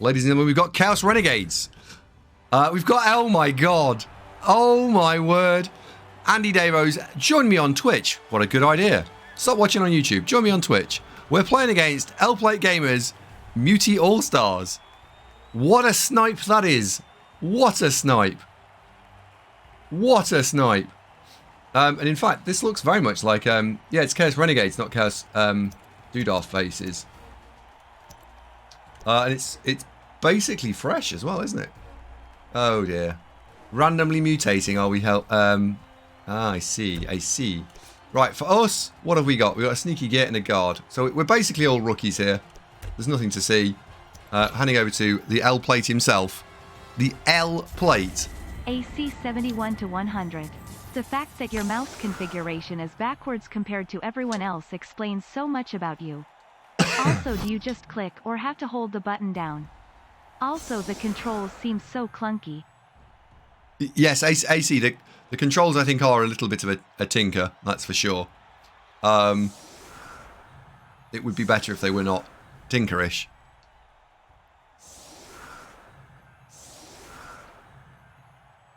Ladies and gentlemen, we've got Chaos Renegades. We've got, oh my god. Oh my word. AndyDavo's join me on Twitch. What a good idea. Stop watching on YouTube. Join me on Twitch. We're playing against L-Plate Gamers Muti All-Stars. What a snipe that is. What a snipe. What a snipe. And in fact, this looks very much like, yeah, it's Chaos Renegades, not Chaos Doodah faces. And it's basically fresh as well, isn't it? Oh dear. Randomly mutating, are we I see. Right, for us, what have we got? We've got a sneaky gate and a guard. So we're basically all rookies here. There's nothing to see. Handing over to the L-Plate himself. The L-Plate. AC 71 to 100. The fact that your mouse configuration is backwards compared to everyone else explains so much about you. Also, do you just click or have to hold the button down? Also, the controls seem so clunky. Yes, AC, the controls I think are a little bit of a tinker, that's for sure. It would be better if they were not tinkerish.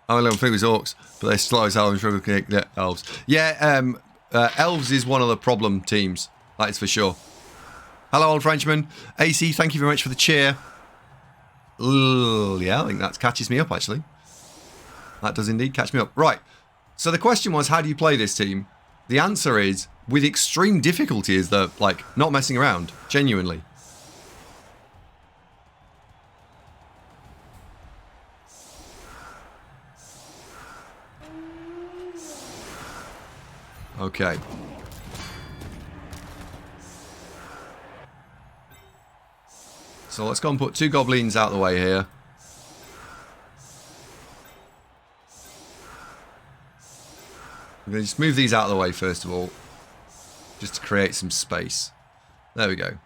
I'm a little thing with Orcs, but they're slow as hell and struggle to kick the Elves. Yeah, Elves is one of the problem teams, that is for sure. Hello, old Frenchman. AC, thank you very much for the cheer. Yeah, I think that catches me up, actually. That does indeed catch me up. Right, so the question was, how do you play this team? The answer is, with extreme difficulty, is the, like, not messing around, genuinely. Okay. So let's go and put 2 goblins out of the way here. I'm going to just move these out of the way first of all. Just to create some space. There we go.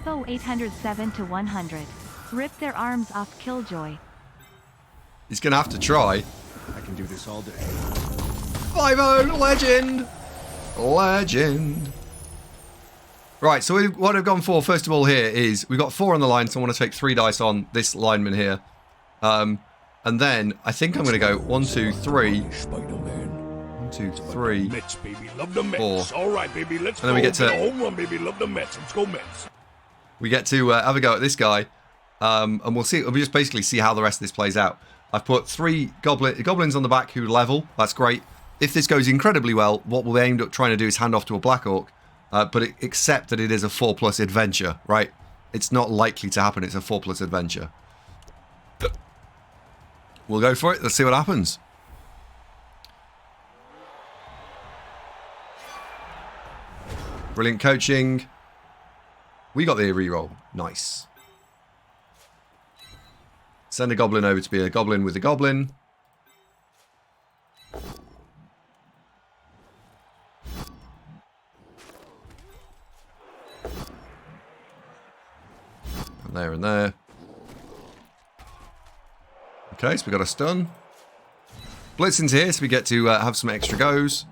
Oh 807 to 100. Rip their arms off Killjoy. He's going to have to try. I can do this all day. 5-0, legend! Legend. Right, so what I've gone for, first of all, here is we've got 4 on the line, so I want to take 3 dice on this lineman here. And then I think I'm going to go 1, 2, 3. 1, 2, 3. Mets, baby. Love the Mets. 4. All right, baby. Let's And then we get to home run, baby. Love the Mets. Let's go Mets. We get to have a go at this guy, and we'll see. We'll just basically see how the rest of this plays out. I've put 3 goblins on the back who level. That's great. If this goes incredibly well, what we'll end up trying to do is hand off to a Black Orc, but accept that it is a 4+ adventure, right? It's not likely to happen. It's a 4+ adventure. We'll go for it. Let's see what happens. Brilliant coaching. We got the reroll. Nice. Send a goblin over to be a goblin with a goblin. And there and there. Okay, so we got a stun. Blitzen's here, so we get to have some extra goes.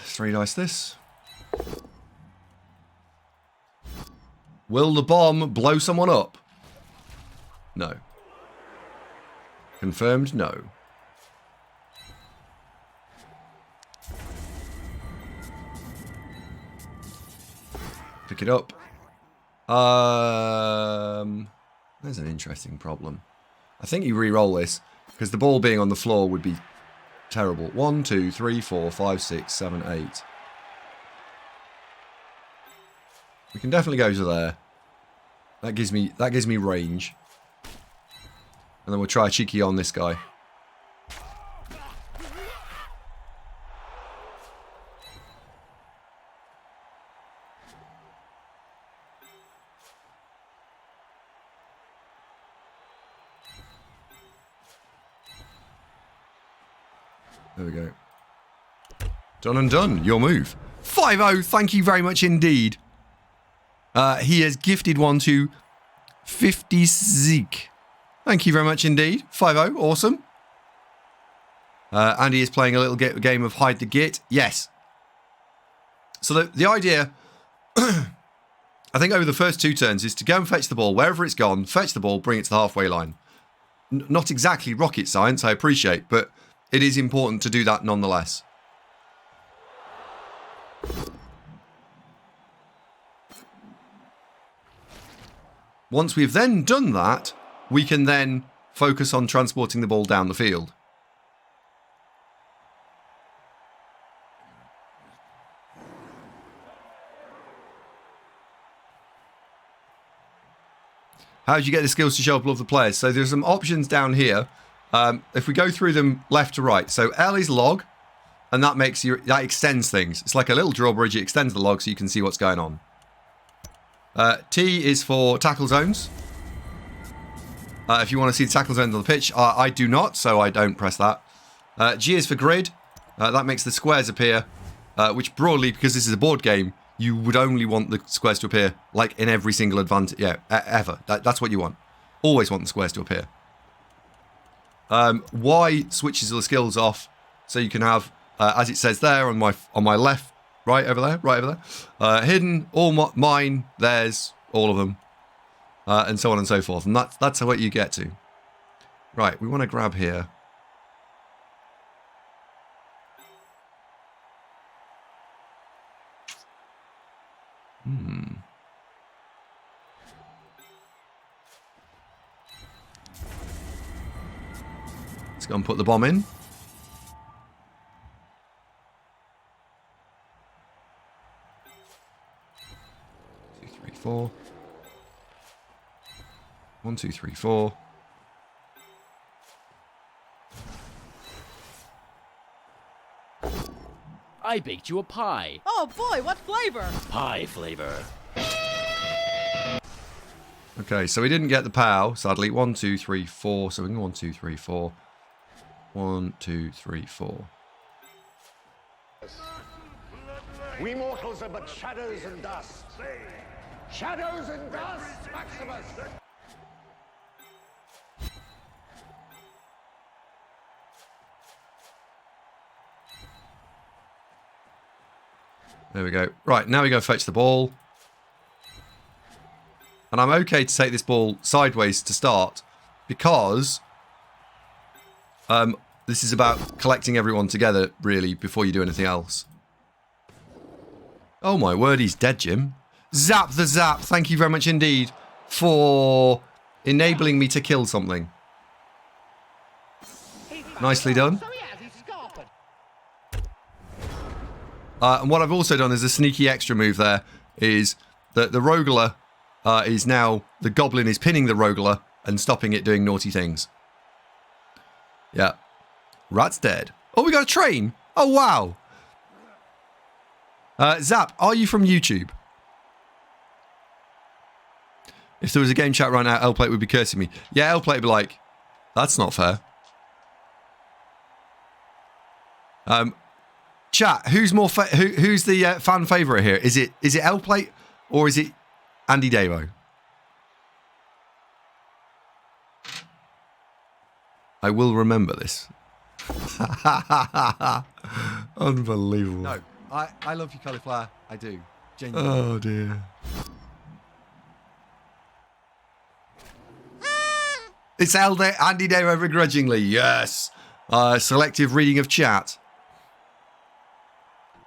Three dice this. Will the bomb blow someone up? No. Confirmed, no. Pick it up. There's an interesting problem. I think you re-roll this, because the ball being on the floor would be terrible. 1, 2, 3, 4, 5, 6, 7, 8. We can definitely go to there. That gives me range. And then we'll try a cheeky on this guy. There we go. Done and done. Your move. 5-0. Thank you very much indeed. He has gifted one to 50 Zeke. Thank you very much indeed. 5-0. Awesome. Andy is playing a little game of hide the git. Yes. So the idea, I think over the first 2 turns, is to go and fetch the ball wherever it's gone, fetch the ball, bring it to the halfway line. Not exactly rocket science, I appreciate, but it is important to do that nonetheless. Once we've then done that, we can then focus on transporting the ball down the field. How did you get the skills to show up all of the players? So there's some options down here. If we go through them left to right. So L is log, and that extends things. It's like a little drawbridge. It extends the log so you can see what's going on. T is for tackle zones. If you want to see the tackle zones on the pitch, I do not, so I don't press that. G is for grid. That makes the squares appear, which broadly, because this is a board game, you would only want the squares to appear like in every single advantage. Yeah, ever. That's what you want. Always want the squares to appear. Y switches the skills off, so you can have, as it says there on my left, right over there, hidden, all mine, theirs, all of them, and so on and so forth. And that's what you get to. Right, we want to grab here. Let's go and put the bomb in. Two, three, four. 1, 2, 3, 4. I baked you a pie. Oh boy, what flavor? Pie flavor. Okay, so we didn't get the POW, sadly. 1, 2, 3, 4. So we can go 1, 2, 3, 4. 1, 2, 3, 4. We mortals are but shadows and dust. Shadows and dust, Maximus! There we go. Right, now we go fetch the ball. And I'm okay to take this ball sideways to start because this is about collecting everyone together, really, before you do anything else. Oh my word, he's dead, Jim. Zap the Zap, thank you very much indeed for enabling me to kill something. Nicely done. And what I've also done is a sneaky extra move there is that the Roguler is now, the Goblin is pinning the Roguler and stopping it doing naughty things. Yeah. Rat's dead. Oh, we got a train. Oh, wow. Zap, are you from YouTube? If there was a game chat right now, Lplate would be cursing me. Yeah, Lplate would be like, that's not fair. Chat, who's more who's the fan favourite here? Is it Lplate or is it AndyDavo? I will remember this. Unbelievable. No, I love you, cauliflower. I do. Genuinely. Oh dear. It's AndyDavo begrudgingly. Yes. Selective reading of chat.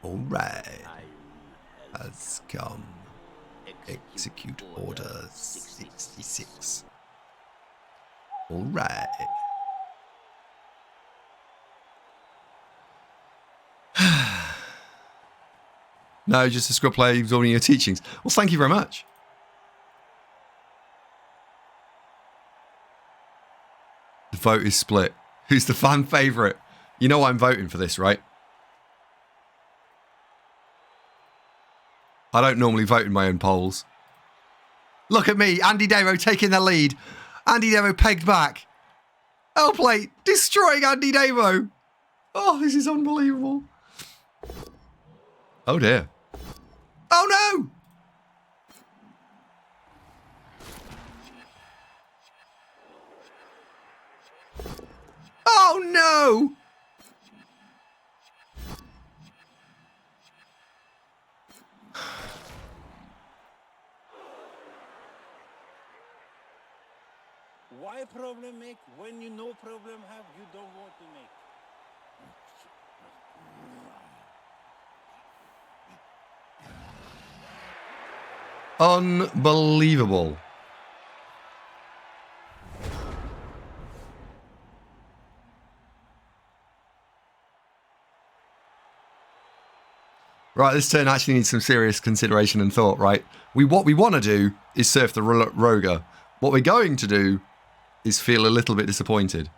All right. Has come. Execute order 66. All right. No, just a scrub player absorbing your teachings. Well, thank you very much. The vote is split. Who's the fan favourite? You know I'm voting for this, right? I don't normally vote in my own polls. Look at me, AndyDavo taking the lead. AndyDavo pegged back. Lplate destroying AndyDavo. Oh, this is unbelievable. Oh, dear. Oh, no! Oh, no! Why problem make when you no problem have you don't want to make? Unbelievable. Right, this turn actually needs some serious consideration and thought, right? What we want to do is surf the Roger. What we're going to do is feel a little bit disappointed.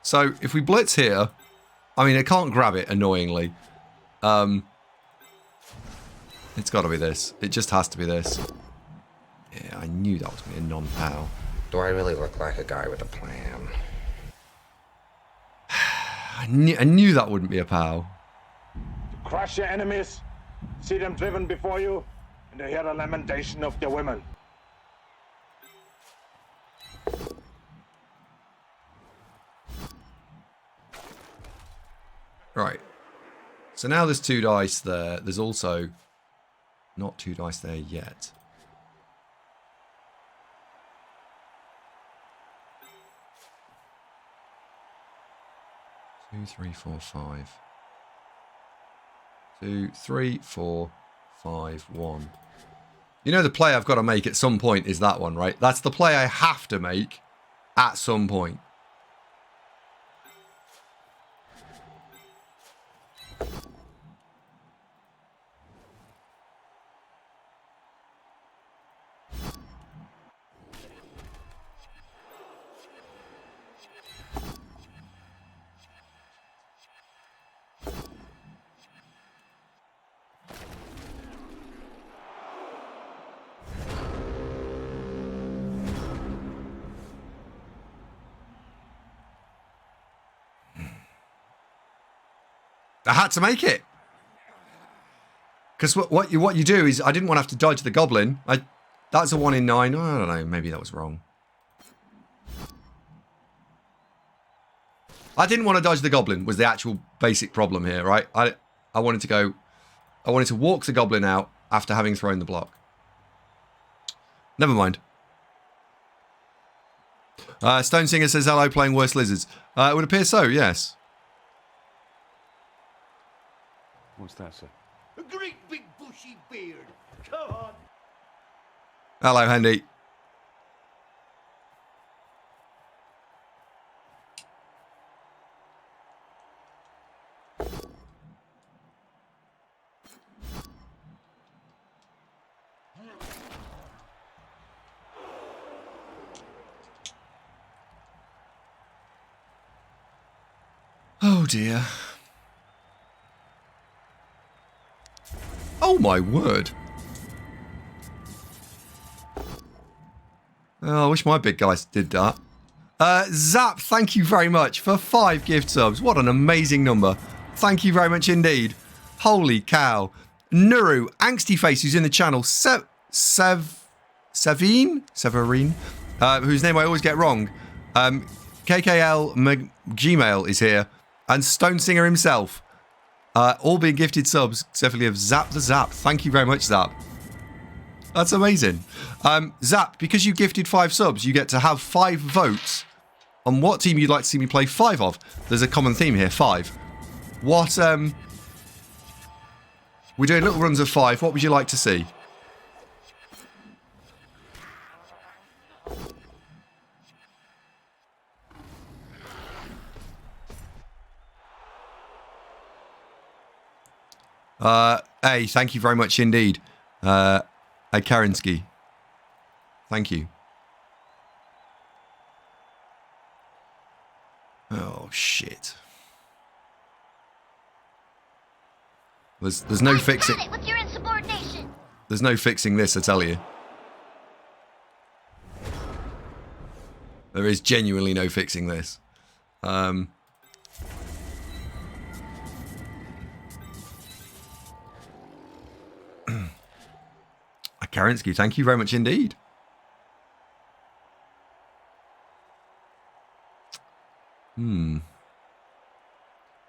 So if we blitz here, I mean, I can't grab it, annoyingly. It's got to be this. It just has to be this. Yeah, I knew that was going to be a non-pow. Do I really look like a guy with a plan? I knew that wouldn't be a pow. Crush your enemies, see them driven before you, and hear the lamentation of their women. Right. So now there's 2 dice there. There's also not 2 dice there yet. Two, three, four, five. 2, 3, 4, 5, 1. You know the play I've got to make at some point is that one, right? That's the play I have to make at some point. I had to make it. Because what you do is, I didn't want to have to dodge the goblin. That's a 1 in 9. Oh, I don't know. Maybe that was wrong. I didn't want to dodge the goblin was the actual basic problem here, right? I wanted to walk the goblin out after having thrown the block. Never mind. Stone Singer says, hello, playing Worse Lizards. It would appear so, yes. What's that, sir? A great big bushy beard. Come on. Hello, Handy. Oh dear. Oh my word. Oh, I wish my big guys did that. Zap, thank you very much for 5 gift subs. What an amazing number. Thank you very much indeed. Holy cow. Nuru, Angsty Face, who's in the channel. Severine, whose name I always get wrong. KKL Gmail is here. And Stone Singer himself. All being gifted subs, definitely of Zap the Zap. Thank you very much, Zap. That's amazing. Zap, because you gifted 5 subs, you get to have 5 votes on what team you'd like to see me play 5 of. There's a common theme here, 5. What, we're doing little runs of 5. What would you like to see? Hey, thank you very much indeed. Karensky. Thank you. Oh, shit. There's no fixing... With your insubordination. There's no fixing this, I tell you. There is genuinely no fixing this. Karensky, thank you very much indeed.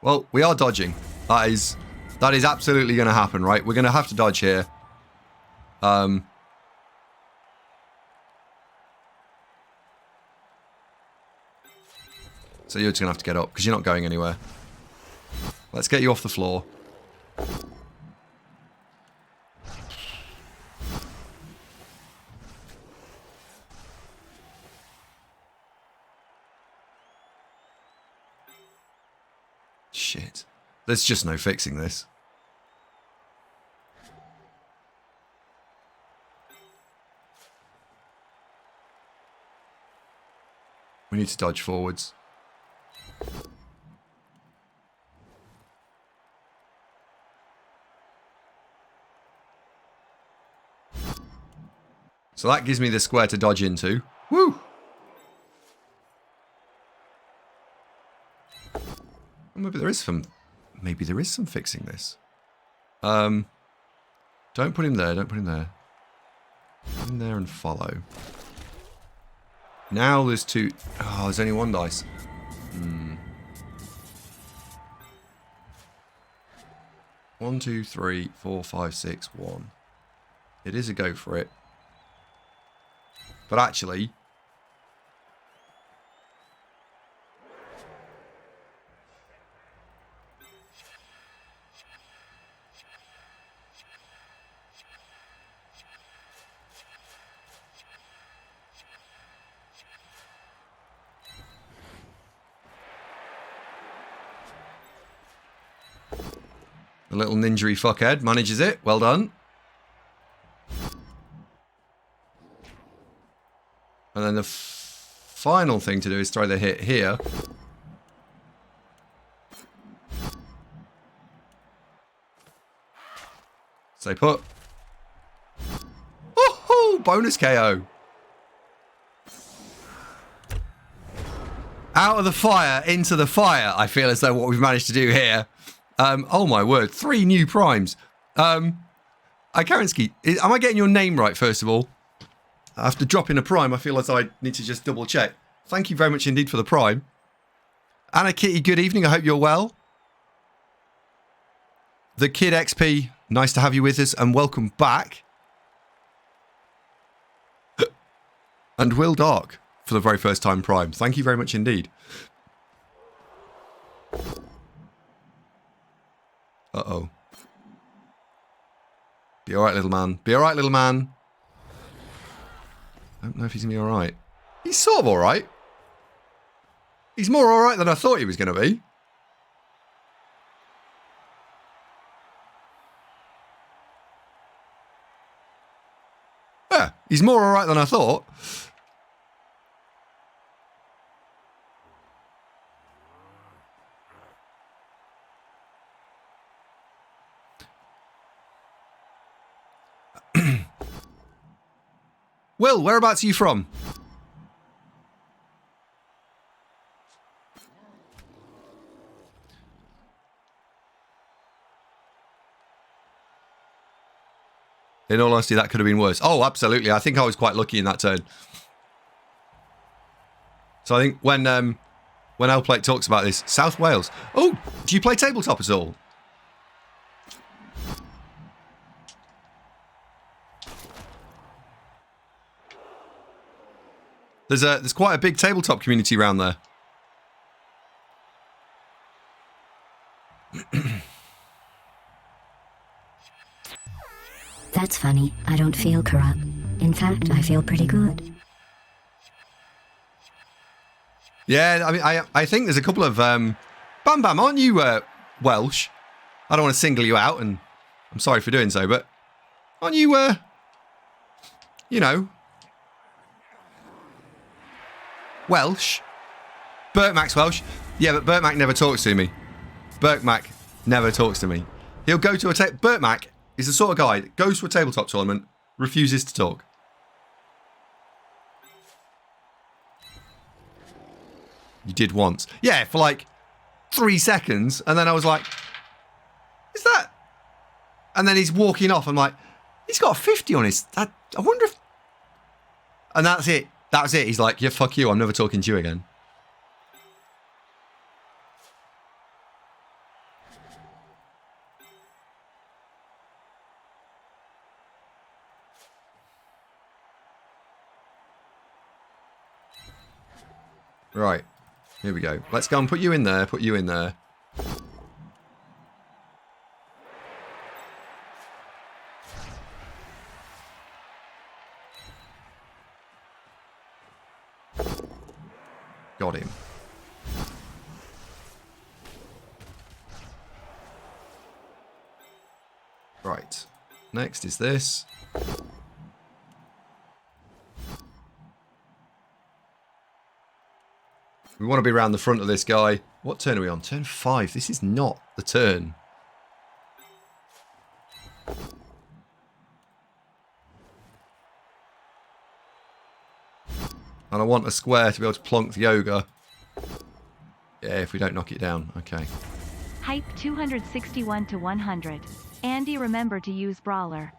Well, we are dodging. That is absolutely going to happen, right? We're going to have to dodge here. So you're just going to have to get up because you're not going anywhere. Let's get you off the floor. Shit. There's just no fixing this. We need to dodge forwards. So that gives me the square to dodge into. Woo! Maybe there is some fixing this. Don't put him there, don't put him there. Put him there and follow. Now there's two. Oh, there's only one dice. 1, 2, 3, 4, 5, 6, 1. It is a go for it. But actually, the little ninja-y fuckhead manages it. Well done. And then the final thing to do is throw the hit here. Stay put. Oh, bonus KO. Out of the fire, into the fire. I feel as though what we've managed to do here. Oh my word, 3 new primes. Karensky, am I getting your name right, first of all? After dropping a prime, I feel as I need to just double check. Thank you very much indeed for the prime. Anna Kitty, good evening. I hope you're well. The Kid XP, nice to have you with us and welcome back. And Will Dark for the very first time prime. Thank you very much indeed. Uh-oh. Be alright, little man. Be alright, little man. I don't know if he's going to be alright. He's sort of alright. He's more alright than I thought he was going to be. Yeah, he's more alright than I thought. Will, whereabouts are you from? In all honesty, that could have been worse. Oh, absolutely. I think I was quite lucky in that turn. So I think when L-Plate talks about this, South Wales. Oh, do you play tabletop at all? There's quite a big tabletop community around there. That's funny. I don't feel corrupt. In fact, I feel pretty good. Yeah, I mean, I think there's a couple of... Bam Bam, aren't you Welsh? I don't want to single you out, and I'm sorry for doing so, but aren't you you know, Welsh. Burt Mac's Welsh. Yeah, but Burt Mac never talks to me. Burt Mac never talks to me. He'll go to a Burt Mac is the sort of guy that goes to a tabletop tournament, refuses to talk. You did once. Yeah, for like 3 seconds, and then I was like, is that? And then he's walking off. I'm like, he's got a 50 on his. I wonder if. And that's it. That was it. He's like, yeah, fuck you. I'm never talking to you again. Right. Here we go. Let's go and put you in there. Put you in there. Got him. Right. Next is this. We want to be around the front of this guy. What turn are we on? Turn 5. This is not the turn. And I want a square to be able to plonk the ogre. Yeah, if we don't knock it down. Okay. Hype 261 to 100. Andy, remember to use Brawler.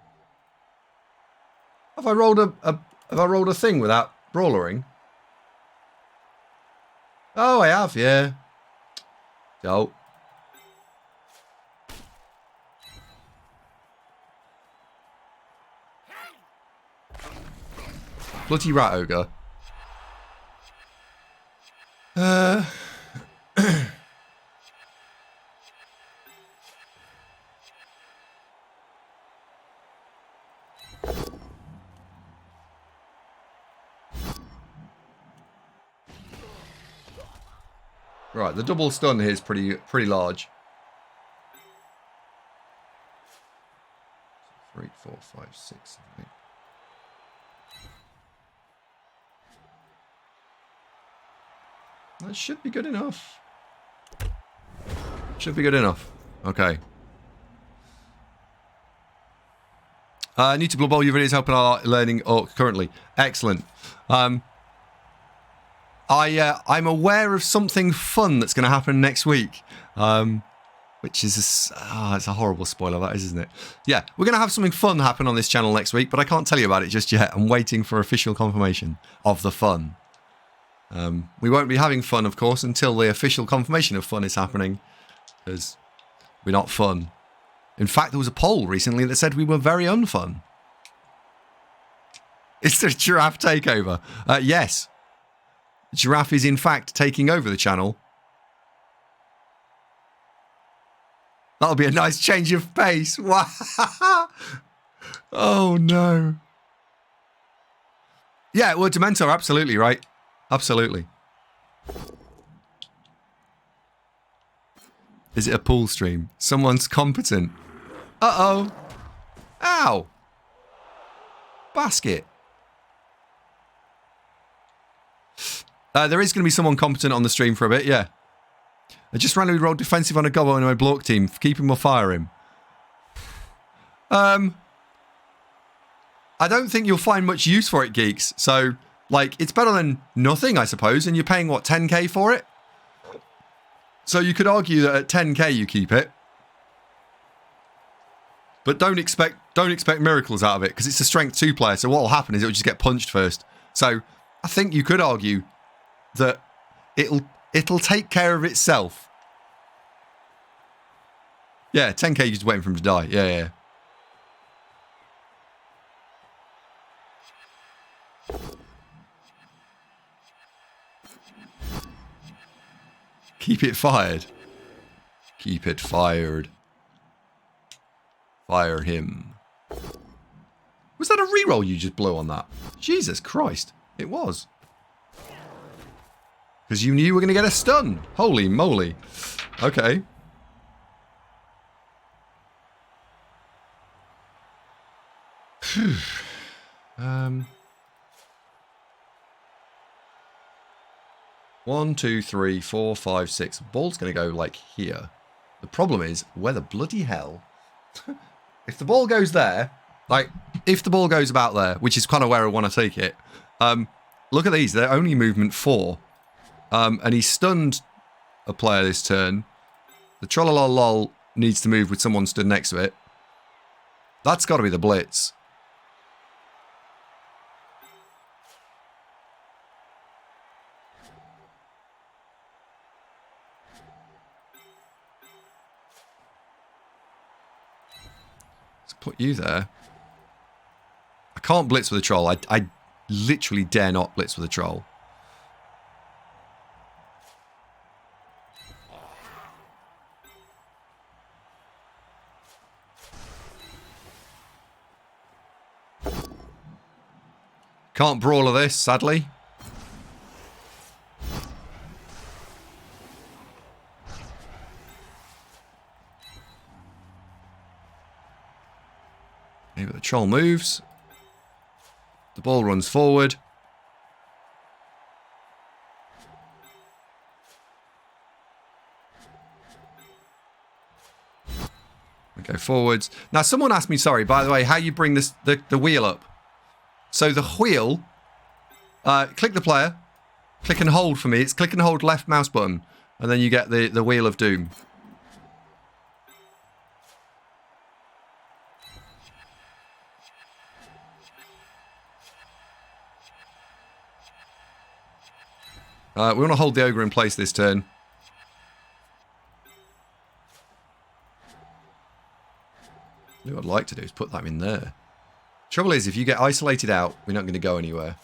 Have I rolled a thing without brawlering? Oh, I have, yeah. Oh. Bloody rat ogre. Right, the double stun here is pretty large. 3, 4, 5, 6, 7, 8. That should be good enough. Should be good enough. Okay. I need to Blood Bowl your videos helping our learning Orc currently. Excellent. I'm aware of something fun that's going to happen next week, which is it's a horrible spoiler, that is, isn't it? Yeah, we're going to have something fun happen on this channel next week, but I can't tell you about it just yet. I'm waiting for official confirmation of the fun. We won't be having fun, of course, until the official confirmation of fun is happening, because we're not fun. In fact, there was a poll recently that said we were very unfun. It's the giraffe takeover. Yes. Giraffe is in fact taking over the channel. That'll be a nice change of pace. Wow. Oh no. Yeah, well, Dementor, absolutely, right? Absolutely. Is it a pool stream? Someone's competent. Uh-oh. Ow. Basket. There is going to be someone competent on the stream for a bit, yeah. I just randomly rolled defensive on a gobbo in my block team. Keep him or fire him. I don't think you'll find much use for it, geeks. So, like, it's better than nothing, I suppose. And you're paying, what, 10k for it? So you could argue that at 10k you keep it. But don't expect miracles out of it, because it's a strength 2 player. So what will happen is it will just get punched first. So I think you could argue that it'll take care of itself. Yeah, 10k you're just waiting for him to die. Yeah. Keep it fired. Keep it fired. Fire him. Was that a reroll you just blew on that? Jesus Christ. It was. Because you knew you were going to get a stun. Holy moly. Okay. One, two, three, four, five, six. Ball's going to go like here. The problem is, where the bloody hell... if the ball goes there, like, if the ball goes about there, which is kind of where I want to take it, look at these. They're only movement 4. And he's stunned a player this turn. The Trollolol needs to move with someone stood next to it. That's got to be the blitz. Let's put you there. I can't blitz with a troll. I literally dare not blitz with a troll. Can't brawler this, sadly. Maybe the troll moves. The ball runs forward. We go forwards. Now, someone asked me, sorry, by the way, how you bring this the wheel up. So the wheel, click the player, click and hold for me. It's click and hold left mouse button, and then you get the Wheel of Doom. We want to hold the ogre in place this turn. What I'd like to do is put that in there. Trouble is, if you get isolated out, we're not going to go anywhere.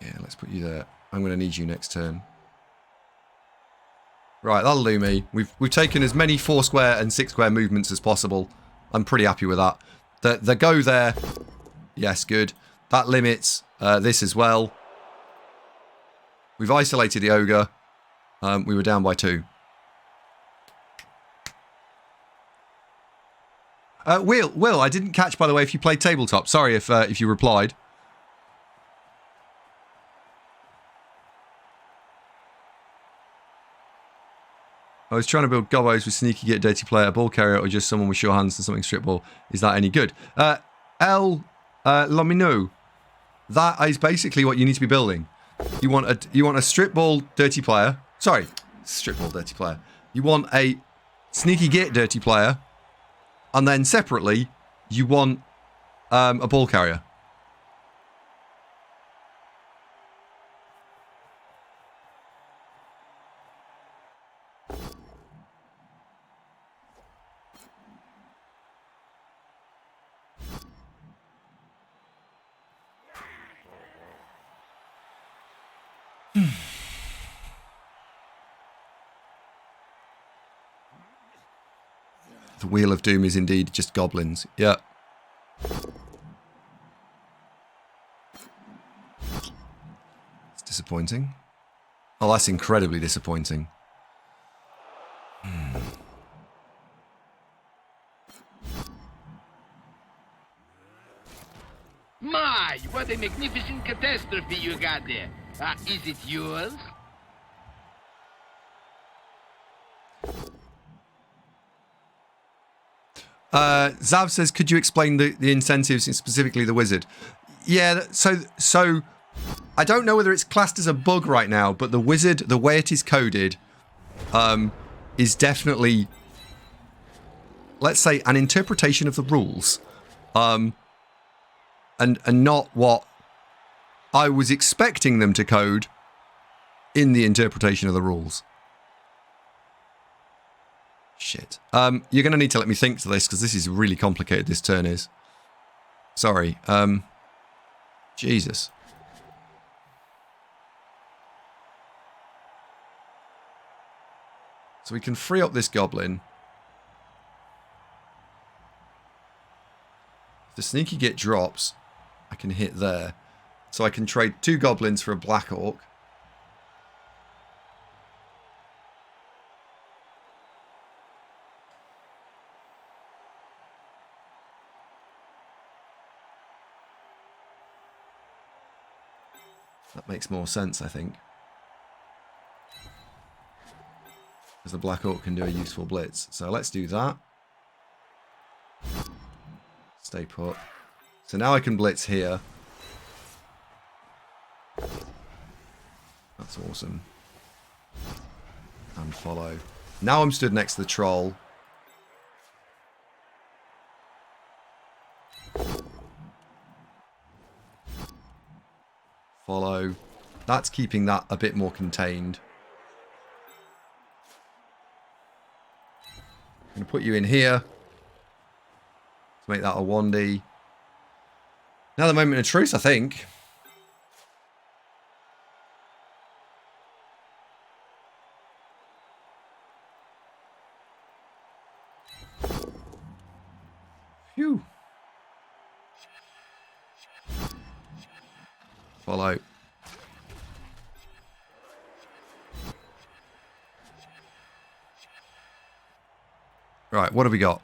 Yeah, let's put you there. I'm going to need you next turn. Right, that'll do me. We've taken as many 4 square and 6 square movements as possible. I'm pretty happy with that. The go there. Yes, good. That limits this as well. We've isolated the ogre. We were down by 2. Will, I didn't catch, by the way, if you played tabletop. Sorry if you replied. I was trying to build gobos with sneaky get dirty player, a ball carrier, or just someone with sure hands and something strip ball. Is that any good? Let me know. That is basically what you need to be building. You want a strip ball dirty player. Sorry, strip ball dirty player. You want a sneaky get dirty player. And then separately, you want a ball carrier. The Wheel of Doom is indeed just goblins. Yeah. It's disappointing. Oh, that's incredibly disappointing. My, what a magnificent catastrophe you got there. Is it yours? Zav says, could you explain the incentives and specifically the wizard? Yeah, so I don't know whether it's classed as a bug right now, but the wizard, the way it is coded, is definitely, let's say, an interpretation of the rules, and not what I was expecting them to code in the interpretation of the rules. Shit. You're going to need to let me think to this, because this is really complicated, this turn is. Sorry. Jesus. So we can free up this goblin. If the sneaky git drops, I can hit there. So I can trade 2 goblins for a black orc. That makes more sense, I think. Because the Black Orc can do a useful blitz. So let's do that. Stay put. So now I can blitz here. That's awesome. And follow. Now I'm stood next to the troll. Follow. That's keeping that a bit more contained. I'm going to put you in here to make that a 1D. Now the moment of truth, I think. Phew. Follow. Right, what have we got?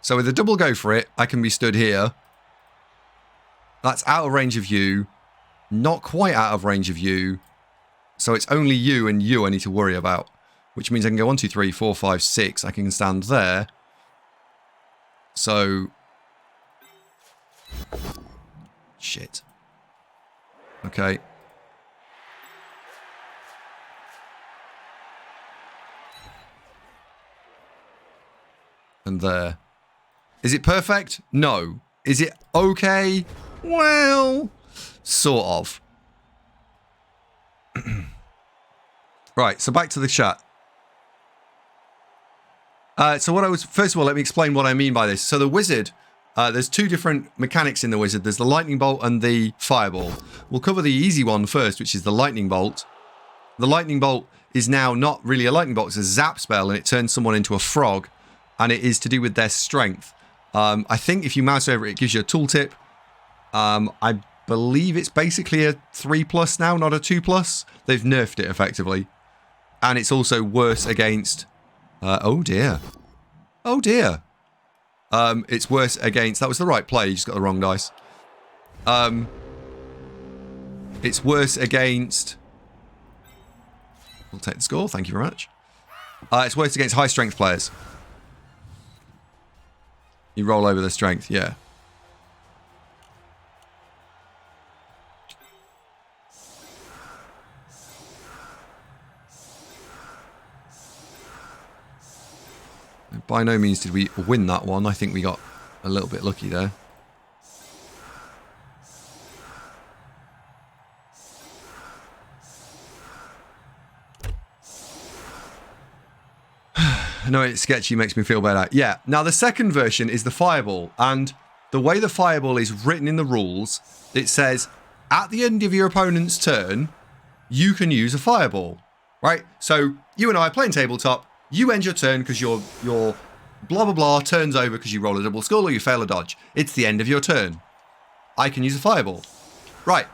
So with a double go for it, I can be stood here. That's out of range of you. Not quite out of range of you. So it's only you and you I need to worry about. Which means I can go 1, 2, 3, 4, 5, 6. I can stand there. So... Shit. Okay. And there. Is it perfect? No. Is it okay? Well, sort of. Right, so back to the chat. So what I was... First of all, let me explain what I mean by this. So the wizard... there's two different mechanics in the wizard. There's the lightning bolt and the fireball. We'll cover the easy one first, which is the lightning bolt. The lightning bolt is now not really a lightning bolt. It's a zap spell, and it turns someone into a frog. And it is to do with their strength. I think if you mouse over it, it gives you a tooltip. I believe it's basically a 3+ now, not a 2+. They've nerfed it effectively. And it's also worse against... oh dear. Oh dear. It's worse against... That was the right play, you just got the wrong dice. It's worse against... We'll take the score, thank you very much. It's worse against high strength players. You roll over the strength, yeah. By no means did we win that one. I think we got a little bit lucky there. I know it's sketchy, makes me feel better. Yeah, now the second version is the fireball. And the way the fireball is written in the rules, it says, at the end of your opponent's turn, you can use a fireball. Right? So you and I are playing tabletop. You end your turn because your blah, blah, blah turns over because you roll a double skull or you fail a dodge. It's the end of your turn. I can use a fireball. Right.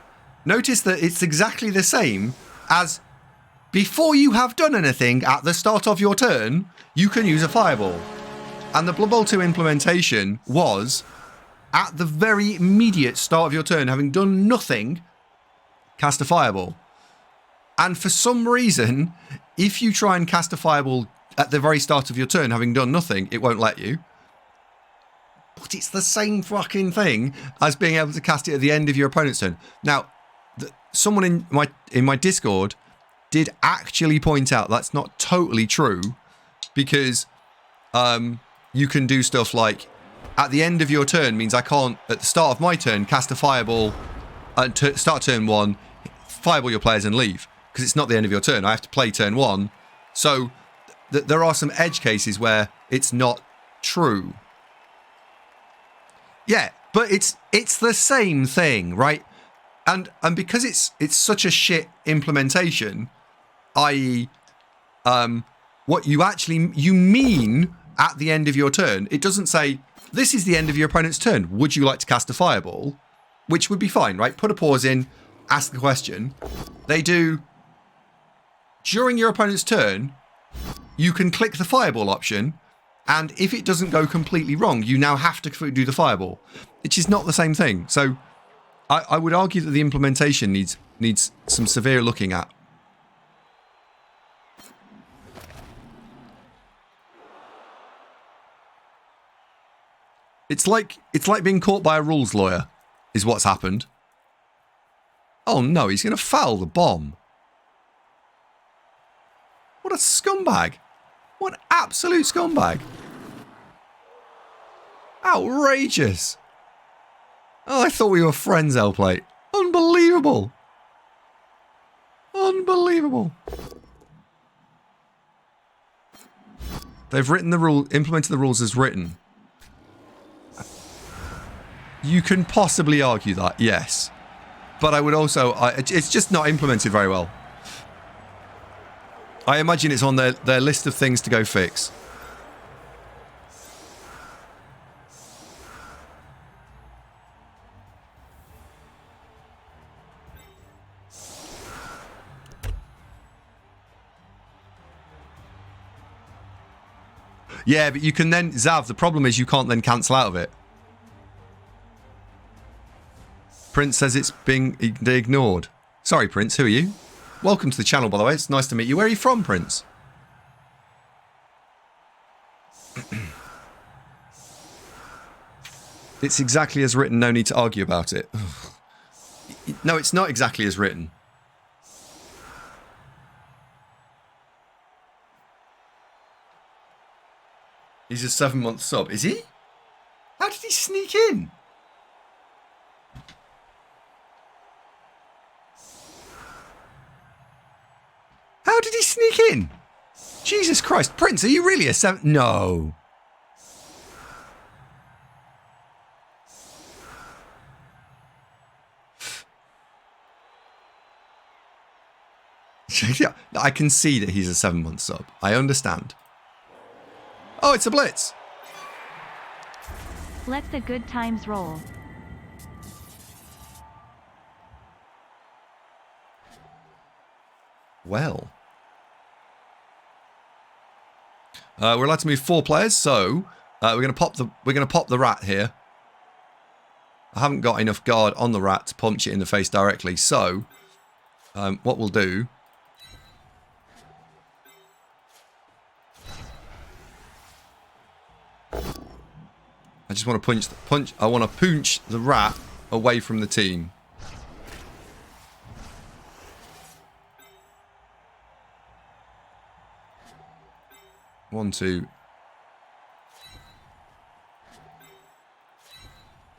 Notice that it's exactly the same as before you have done anything at the start of your turn, you can use a fireball. And the Blood Bowl 2 implementation was at the very immediate start of your turn, having done nothing, cast a fireball. And for some reason, if you try and cast a fireball at the very start of your turn, having done nothing, it won't let you. But it's the same fucking thing as being able to cast it at the end of your opponent's turn. Now, someone in my Discord did actually point out that's not totally true, because you can do stuff like at the end of your turn means I can't, at the start of my turn, cast a fireball and start turn 1, fireball your players and leave, because it's not the end of your turn. I have to play turn 1. So there are some edge cases where it's not true. Yeah, but it's the same thing, right? And because it's such a shit implementation, i.e., what you mean at the end of your turn. It doesn't say, this is the end of your opponent's turn. Would you like to cast a fireball? Which would be fine, right? Put a pause in, ask the question. They do, during your opponent's turn, you can click the fireball option, and if it doesn't go completely wrong, you now have to do the fireball, which is not the same thing. So I would argue that the implementation needs some severe looking at. It's like being caught by a rules lawyer, is what's happened. Oh no, he's going to foul the bomb. What a scumbag. What an absolute scumbag. Outrageous. Oh, I thought we were friends, L-Plate. Unbelievable. Unbelievable. They've written the rule, implemented the rules as written. You can possibly argue that, yes. But I would also... it's just not implemented very well. I imagine it's on their list of things to go fix. Yeah, but you can then... Zav, the problem is you can't then cancel out of it. Prince says it's being ignored. Sorry, Prince. Who are you? Welcome to the channel, by the way. It's nice to meet you. Where are you from, Prince? It's exactly as written. No need to argue about it. No, it's not exactly as written. He's a 7-month sub. Is he? How did he sneak in? How did he sneak in? Jesus Christ. Prince, are you really a 7? No. I can see that he's a 7-month sub. I understand. Oh, it's a blitz. Let the good times roll. Well. We're allowed to move 4 players, so we're gonna pop the rat here. I haven't got enough guard on the rat to punch it in the face directly, so what we'll do. I just want to punch. I want to punch the rat away from the team. One, 2,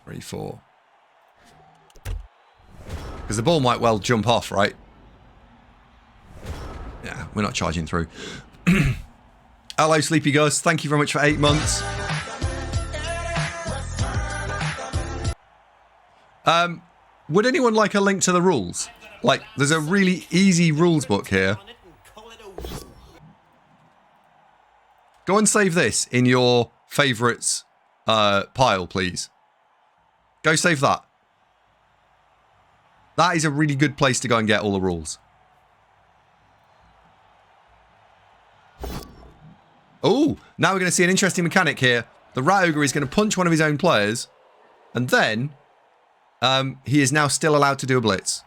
3, 4. Because the ball might well jump off, right? Yeah, we're not charging through. Hello, Sleepy Gus. Thank you very much for 8 months. Would anyone like a link to the rules? Like, there's a really easy rules book here. Go and save this in your favourites pile, please. Go save that. That is a really good place to go and get all the rules. Oh, now we're going to see an interesting mechanic here. The Rat Ogre is going to punch one of his own players, and then he is now still allowed to do a blitz.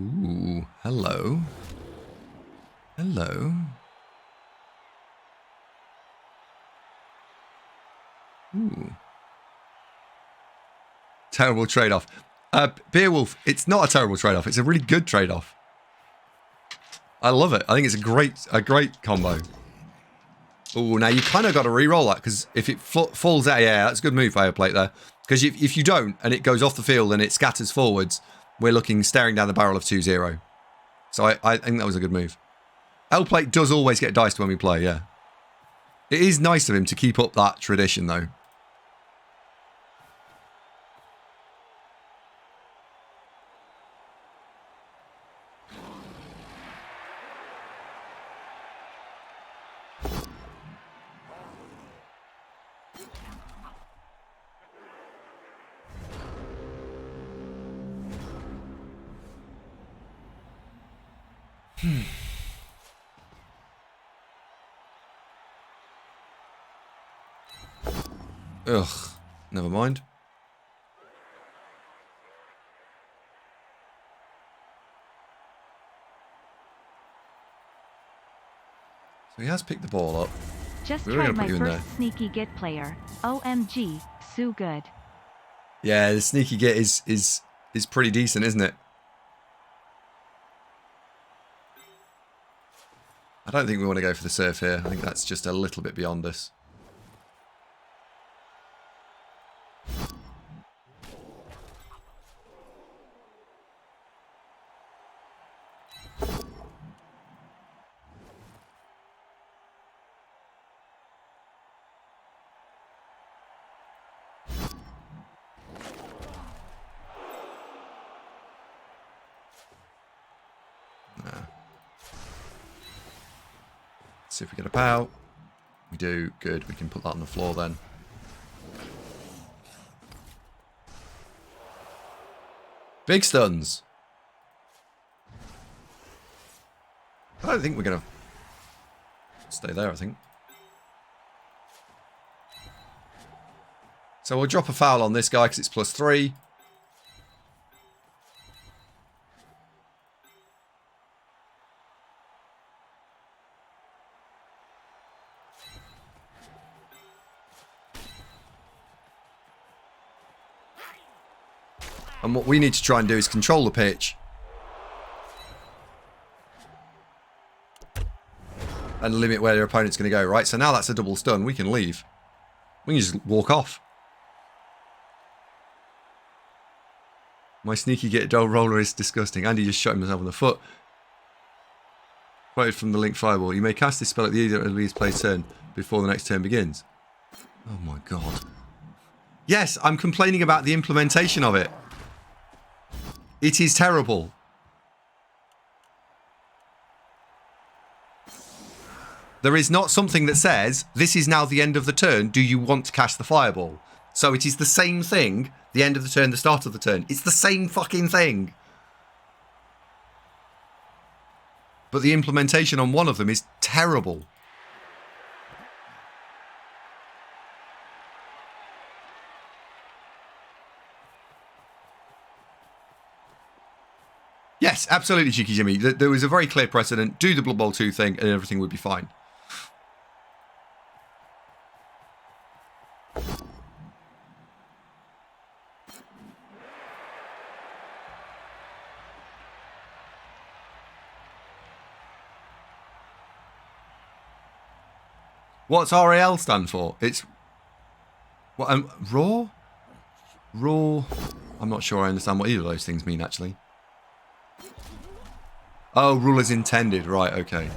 Ooh, hello. Hello. Ooh. Terrible trade-off. Beowulf, it's not a terrible trade-off. It's a really good trade-off. I love it. I think it's a great combo. Oh, now you kind of got to re-roll that, because if it falls out, yeah, that's a good move by a plate there. Because if you don't, and it goes off the field and it scatters forwards, we're staring down the barrel of 2-0. So I think that was a good move. L-Plate does always get diced when we play, yeah. It is nice of him to keep up that tradition, though. Ugh. Never mind. So he has picked the ball up. Just We're really tried gonna put my you in first sneaky git player. OMG, so good. Yeah, the sneaky git is pretty decent, isn't it? I don't think we want to go for the surf here. I think that's just a little bit beyond us. See if we get a pow. We do. Good. We can put that on the floor then. Big stuns. I don't think we're going to stay there, I think. So we'll drop a foul on this guy because it's +3. And what we need to try and do is control the pitch. And limit where your opponent's going to go, right? So now that's a double stun. We can leave. We can just walk off. My sneaky get dull roller is disgusting. Andy just shot himself in the foot. Quoted from the Link Fireball. You may cast this spell at the end of each player's turn before the next turn begins. Oh my god. Yes, I'm complaining about the implementation of it. It is terrible. There is not something that says, this is now the end of the turn, do you want to cast the fireball? So it is the same thing, the end of the turn, the start of the turn. It's the same fucking thing. But the implementation on one of them is terrible. Yes, absolutely, Cheeky Jimmy. There was a very clear precedent. Do the Blood Bowl 2 thing and everything would be fine. What's RAL stand for? It's... what? Raw? Raw? I'm not sure I understand what either of those things mean, actually. Oh, rule as intended. Right, okay.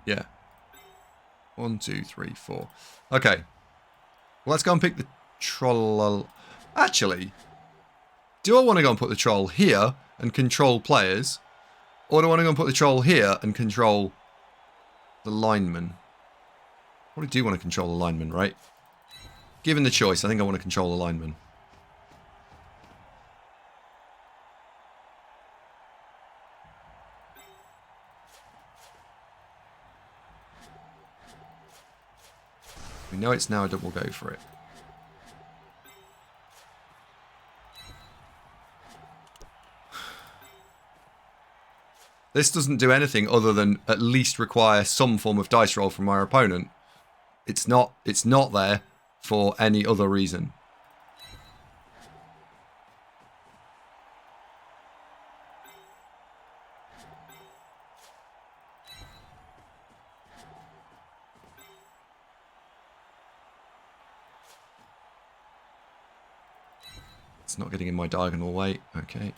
Yeah. 1, 2, 3, 4. Okay. Well, let's go and pick the troll. Actually, do I want to go and put the troll here and control players? Or do I want to go and put the troll here and control the lineman? I probably do want to control the lineman, right? Given the choice, I think I want to control the lineman. We know it's now a double go for it. This doesn't do anything other than at least require some form of dice roll from our opponent. It's not there for any other reason. It's not getting in my diagonal way. Okay.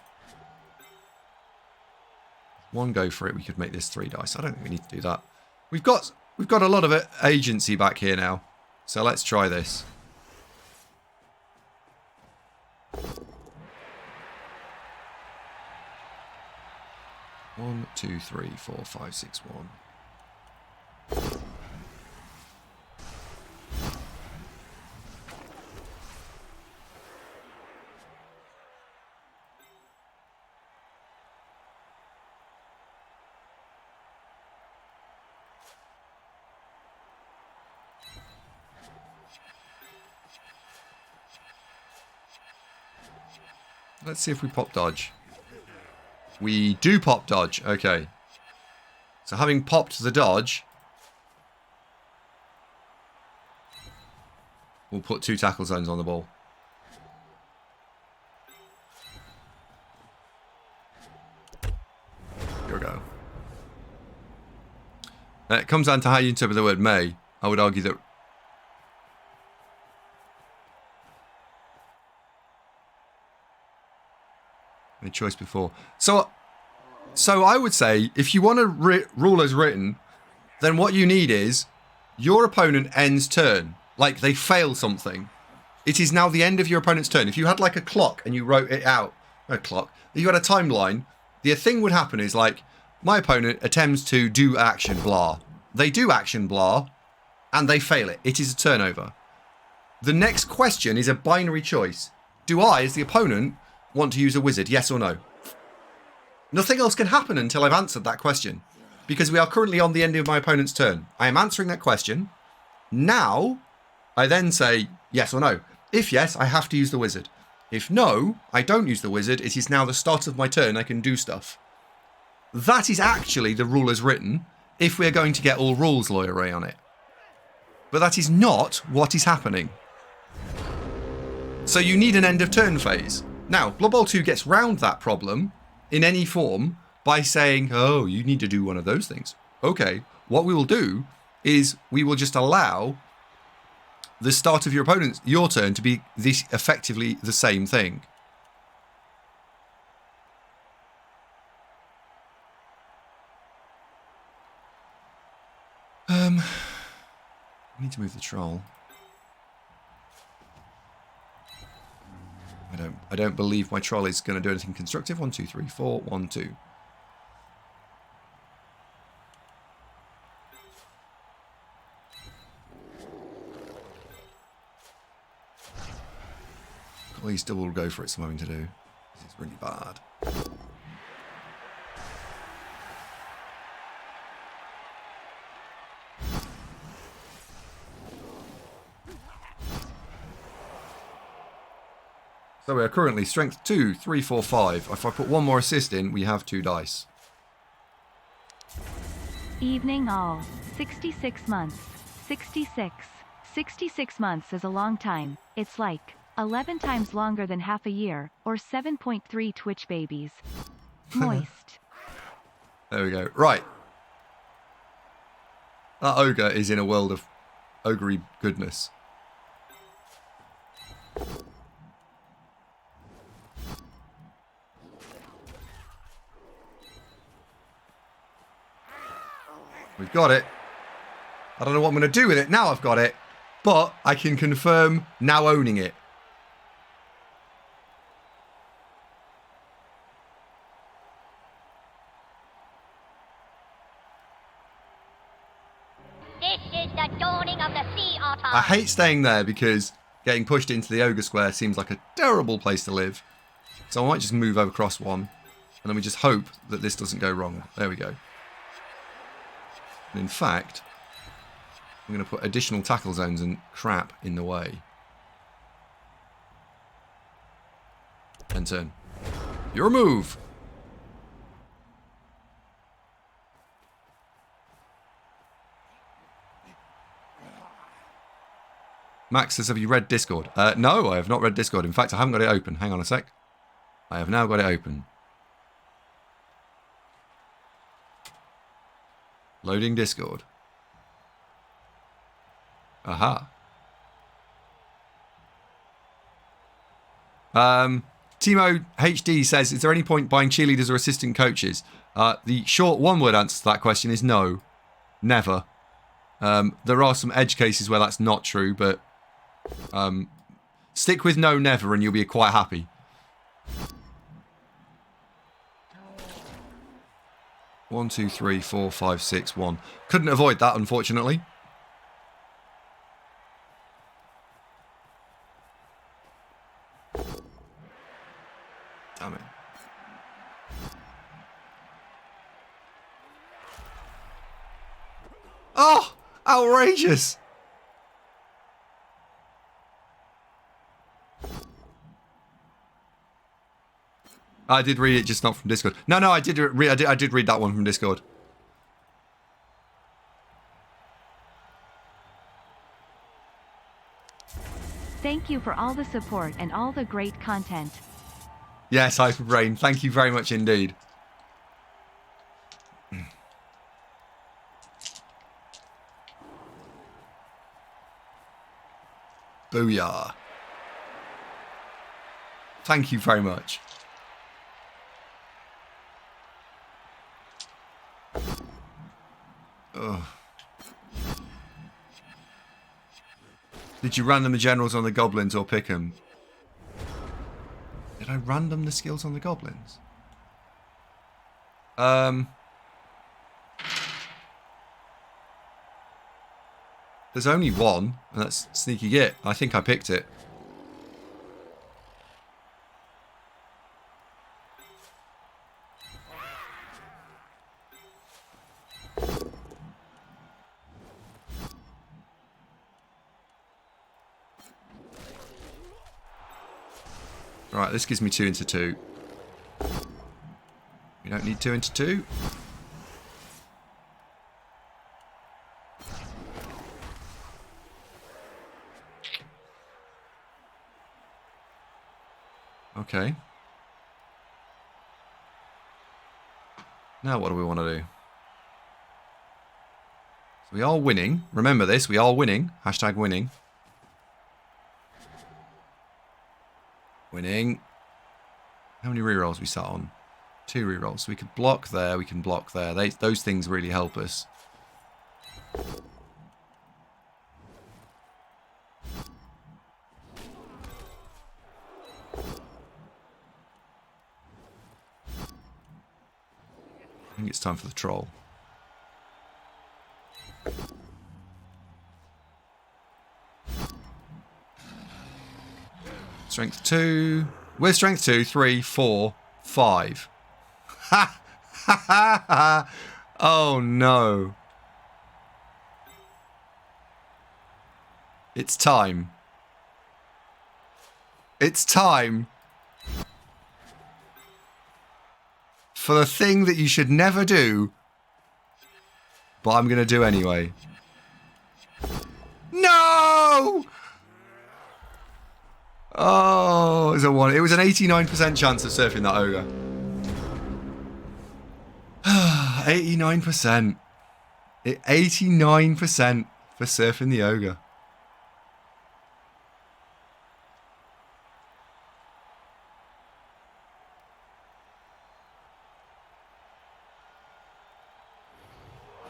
One go for it. We could make this 3 dice. I don't think we need to do that. We've got a lot of agency back here now. So let's try this. One, 2, 3, 4, 5, 6, 1. Let's see if we pop dodge. We do pop dodge. Okay. So having popped the dodge, we'll put 2 tackle zones on the ball. Here we go. It comes down to how you interpret the word may. I would argue that a choice before. So I would say if you want to rule as written, then what you need is your opponent ends turn. Like they fail something. It is now the end of your opponent's turn. If you had like a clock and you wrote it out, a clock, you had a timeline, the thing would happen is like my opponent attempts to do action blah. They do action blah and they fail it. It is a turnover. The next question is a binary choice. Do I, as the opponent, want to use a wizard? Yes or no? Nothing else can happen until I've answered that question. Because we are currently on the end of my opponent's turn. I am answering that question. Now, I then say yes or no. If yes, I have to use the wizard. If no, I don't use the wizard. It is now the start of my turn. I can do stuff. That is actually the rule as written, if we're going to get all rules lawyer Ray on it. But that is not what is happening. So you need an end of turn phase. Now, Blood Bowl 2 gets round that problem in any form by saying, oh, you need to do one of those things. Okay, what we will do is we will just allow the start of your turn to be effectively the same thing. I need to move the troll. I don't believe my troll is going to do anything constructive. 1, 2, 3, 4, 1, 2. Please double go for it, so I'm having to do. This is really bad. So we are currently strength 2, 3, 4, 5. If I put one more assist in, we have 2 dice. Evening all. 66 months. 66. 66 months is a long time. It's like 11 times longer than half a year, or 7.3 Twitch babies. Moist. There we go. Right. That ogre is in a world of ogre goodness. We've got it. I don't know what I'm going to do with it now I've got it, but I can confirm now owning it. This is the dawning of the sea otter. I hate staying there because getting pushed into the ogre square seems like a terrible place to live. So I might just move across one, and then we just hope that this doesn't go wrong. There we go. And in fact, I'm going to put additional tackle zones and crap in the way. And turn. Your move! Max says, have you read Discord? No, I have not read Discord. In fact, I haven't got it open. Hang on a sec. I have now got it open. Loading Discord. Aha. Timo HD says, is there any point buying cheerleaders or assistant coaches? The short one-word answer to that question is no. Never. There are some edge cases where that's not true, but stick with no, never, and you'll be quite happy. 1, 2, 3, 4, 5, 6, 1. Couldn't avoid that, unfortunately. Damn it. Oh! Outrageous! I did read it, just not from Discord. No, I did read that one from Discord. Thank you for all the support and all the great content. Yes, Hyperbrain. Thank you very much indeed. Booyah. Thank you very much. Ugh. Did you random the generals on the goblins or pick them? Did I random the skills on the goblins? There's only one, and that's Sneaky Git. I think I picked it. Right, this gives me 2 into 2. We don't need 2 into 2. Okay. Now what do we want to do? So we are winning. Remember this, we are winning. Hashtag winning. Winning. How many rerolls we sat on? 2 rerolls. So we can block there, we can block there. Those things really help us. I think it's time for the troll. Strength 2. With strength 2, 3, 4, 5. Ha! Ha ha ha! Oh no. It's time. It's time for the thing that you should never do, but I'm going to do anyway. No! Oh, it was an 89% chance of surfing that ogre. 89%. 89% for surfing the ogre.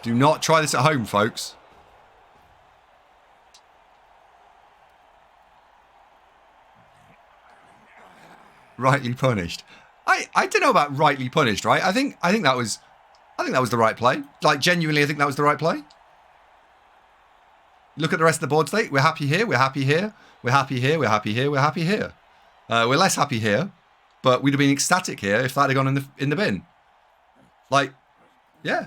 Do not try this at home, folks. Rightly punished. I don't know about rightly punished, right? I think that was the right play. Like, genuinely, I think that was the right play. Look at the rest of the board state. We're happy here. We're happy here. We're happy here. We're happy here. We're happy here. We're less happy here, but we'd have been ecstatic here if that had gone in the bin. Like, yeah.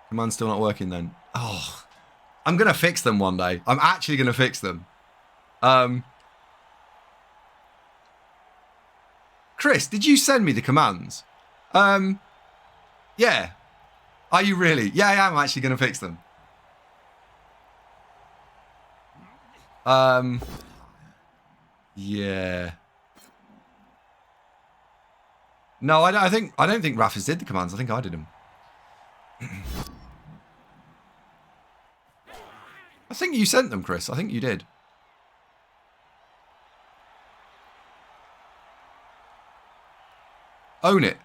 Command's still not working then. Oh, I'm going to fix them one day. I'm actually going to fix them. Chris, did you send me the commands? Yeah. Are you really? Yeah, I am actually going to fix them. Yeah. No, I don't think Raffers did the commands. I think I did them. I think you sent them, Chris. I think you did. Own it.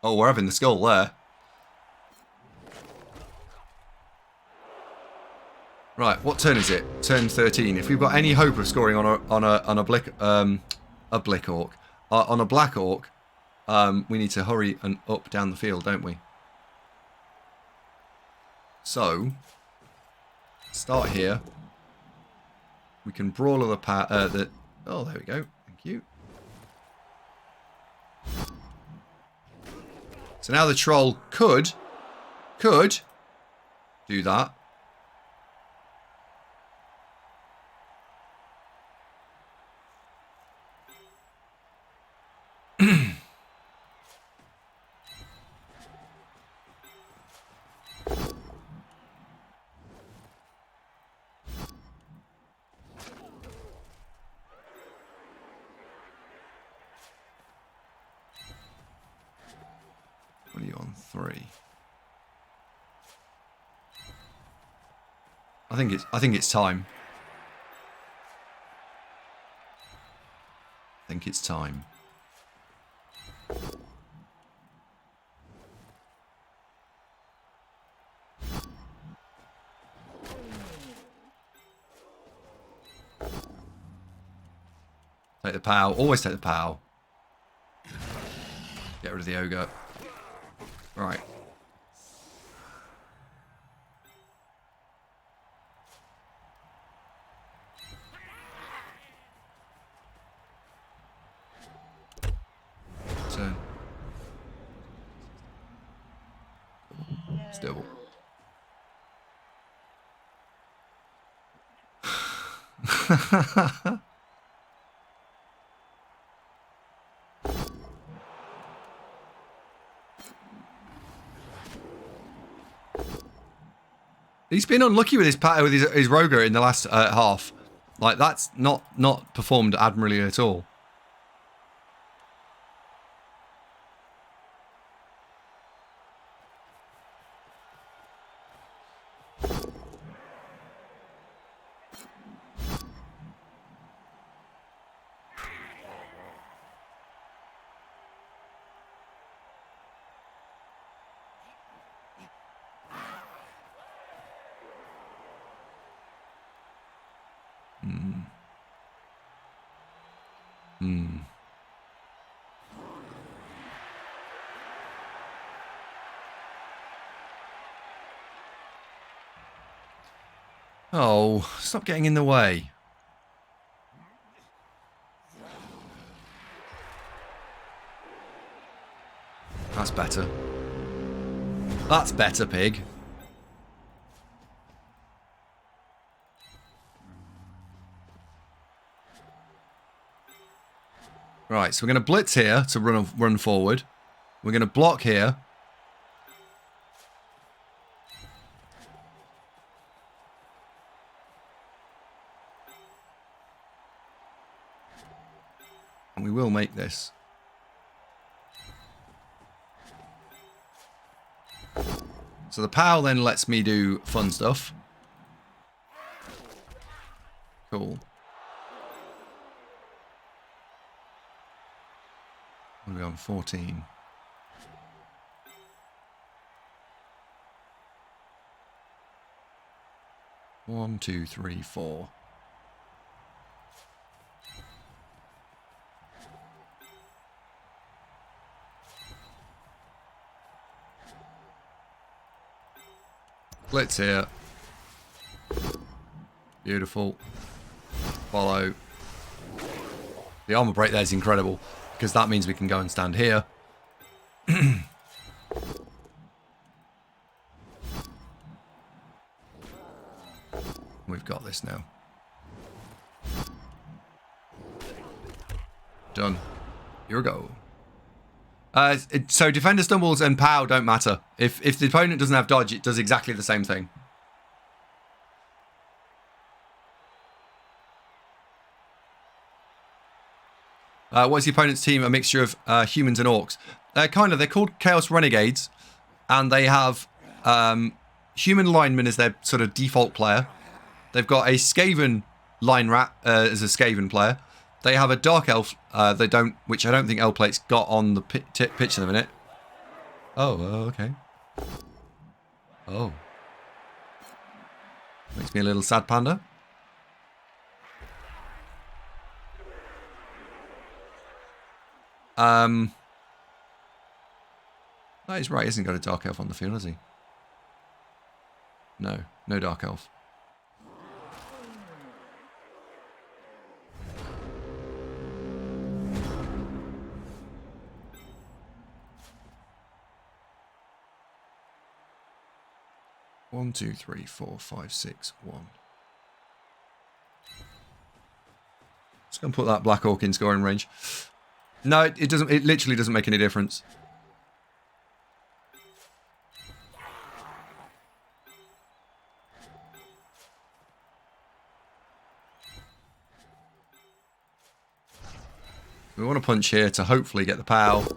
Oh, we're having the skull there. Right, what turn is it? Turn 13. If we've got any hope of scoring on a black orc, we need to hurry and up down the field, don't we? So start here. We can brawl on the power. Oh, there we go. Thank you. So now the troll could do that. What are you on? 3. I think it's time. I think it's time. Take the POW. Always take the POW. Get rid of the ogre. Right. Turn. Still. He's been unlucky with his Roger in the last half. Like, that's not performed admirably at all. Oh, stop getting in the way. That's better. That's better, pig. Right, so we're going to blitz here to run forward. We're going to block here. And we will make this. So the POW then lets me do fun stuff. Cool. What are we on? 14. One, 2, 3, 4. Blitz here. Beautiful. Follow. The armor break there is incredible, because that means we can go and stand here. We've got this now. Done. Here we go. So defender stumbles and POW don't matter. If the opponent doesn't have dodge, it does exactly the same thing. What's the opponent's team? A mixture of humans and orcs. They're called Chaos Renegades, and they have human lineman as their sort of default player. They've got a Skaven line rat as a Skaven player. They have a Dark Elf, which I don't think L-Plate's got on the pitch at the minute. Oh, okay. Oh. Makes me a little sad panda. That is right, he hasn't got a Dark Elf on the field, has he? No, no Dark Elf. 1, 2, 3, 4, 5, 6, 1. Just going to put that Black Orc in scoring range. No, it doesn't. It literally doesn't make any difference. We want to punch here to hopefully get the POW.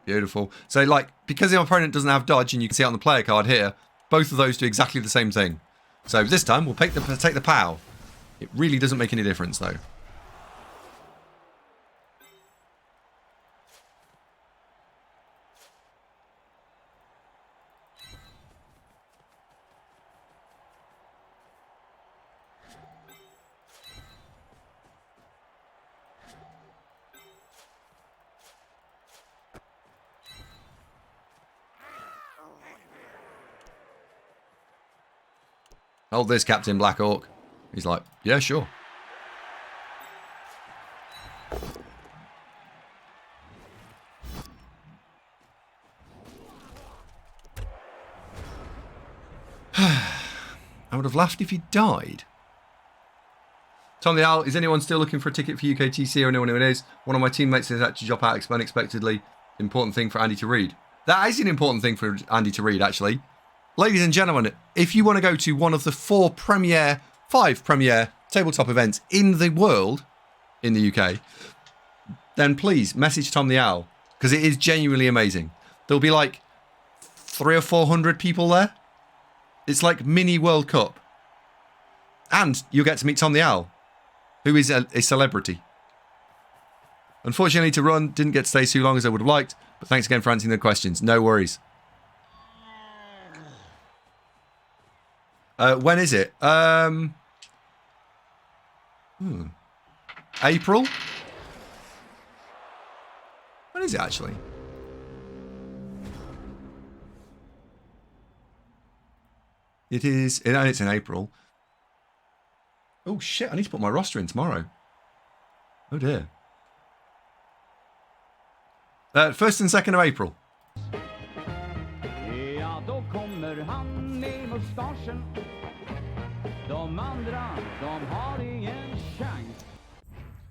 Beautiful. So, like, because the opponent doesn't have dodge, and you can see it on the player card here, both of those do exactly the same thing. So this time, we'll take the POW. It really doesn't make any difference, though. Hold this, Captain Black Orc. He's like, yeah, sure. I would have laughed if he died. Tom the Owl, is anyone still looking for a ticket for UKTC or anyone who it is? One of my teammates has had to drop out unexpectedly. Important thing for Andy to read. That is an important thing for Andy to read, actually. Ladies and gentlemen, if you want to go to one of the 5 premier tabletop events in the world, in the UK, then please message Tom the Owl, because it is genuinely amazing. There'll be like 300 or 400 people there. It's like mini World Cup. And you'll get to meet Tom the Owl, who is a celebrity. Unfortunately, to run, didn't get to stay too long as I would have liked, but thanks again for answering the questions. No worries. When is it? April? When is it actually? It is. It's in April. Oh shit! I need to put my roster in tomorrow. Oh dear. 1st and 2nd of April.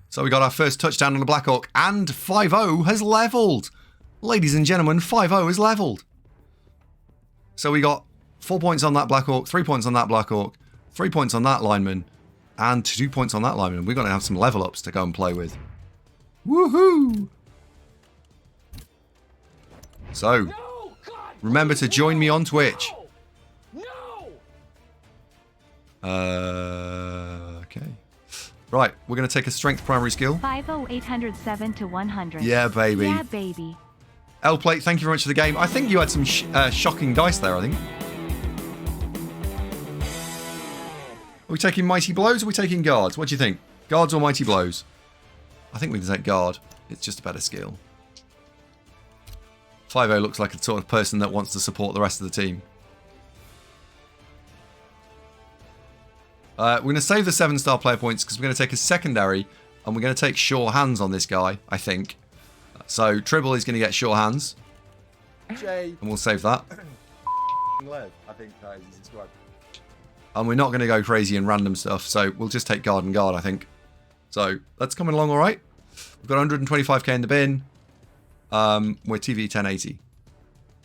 So we got our first touchdown on the Black Orc, and 5-0 has leveled. Ladies and gentlemen, 5-0 has leveled. So we got 4 points on that Black Orc, 3 points on that Black Orc, 3 points on that lineman, and 2 points on that lineman. We're going to have some level ups to go and play with. Woohoo! So, remember to join me on Twitch. Okay. Right, we're going to take a strength primary skill. 50807 to 100. Yeah, baby. Yeah, baby. L-Plate, thank you very much for the game. I think you had some shocking dice there, I think. Are we taking Mighty Blows or are we taking Guards? What do you think? Guards or Mighty Blows? I think we can take Guard. It's just a better skill. 5-0 looks like a sort of person that wants to support the rest of the team. We're going to save the 7-star player points because we're going to take a secondary and we're going to take sure hands on this guy, I think. So Tribble is going to get sure hands. And we'll save that. I think that is described. And we're not going to go crazy and random stuff, so we'll just take Guard and Guard, I think. So that's coming along all right. We've got 125k in the bin. We're TV 1080.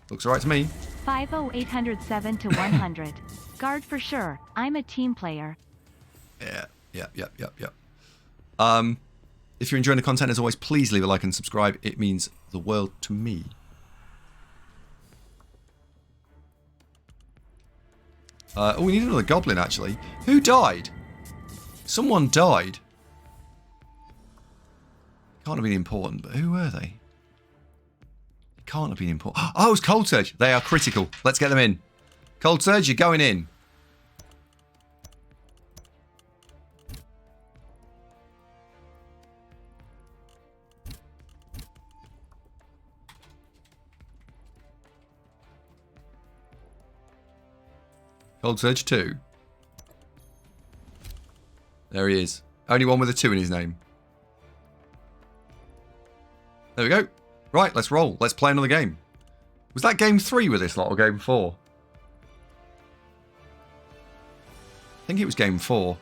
Looks all right to me. 50807 to 100. Guard for sure. I'm a team player. Yeah. If you're enjoying the content, as always, please leave a like and subscribe. It means the world to me. Oh, we need another goblin, actually. Who died? Someone died. Can't have been important, but who were they? It can't have been important. Oh, it's Cold Surge. They are critical. Let's get them in. Cold Surge, you're going in. Cold Surge 2. There he is. Only one with a 2 in his name. There we go. Right, let's roll. Let's play another game. Was that game 3 with this lot or game 4? think it was game 4.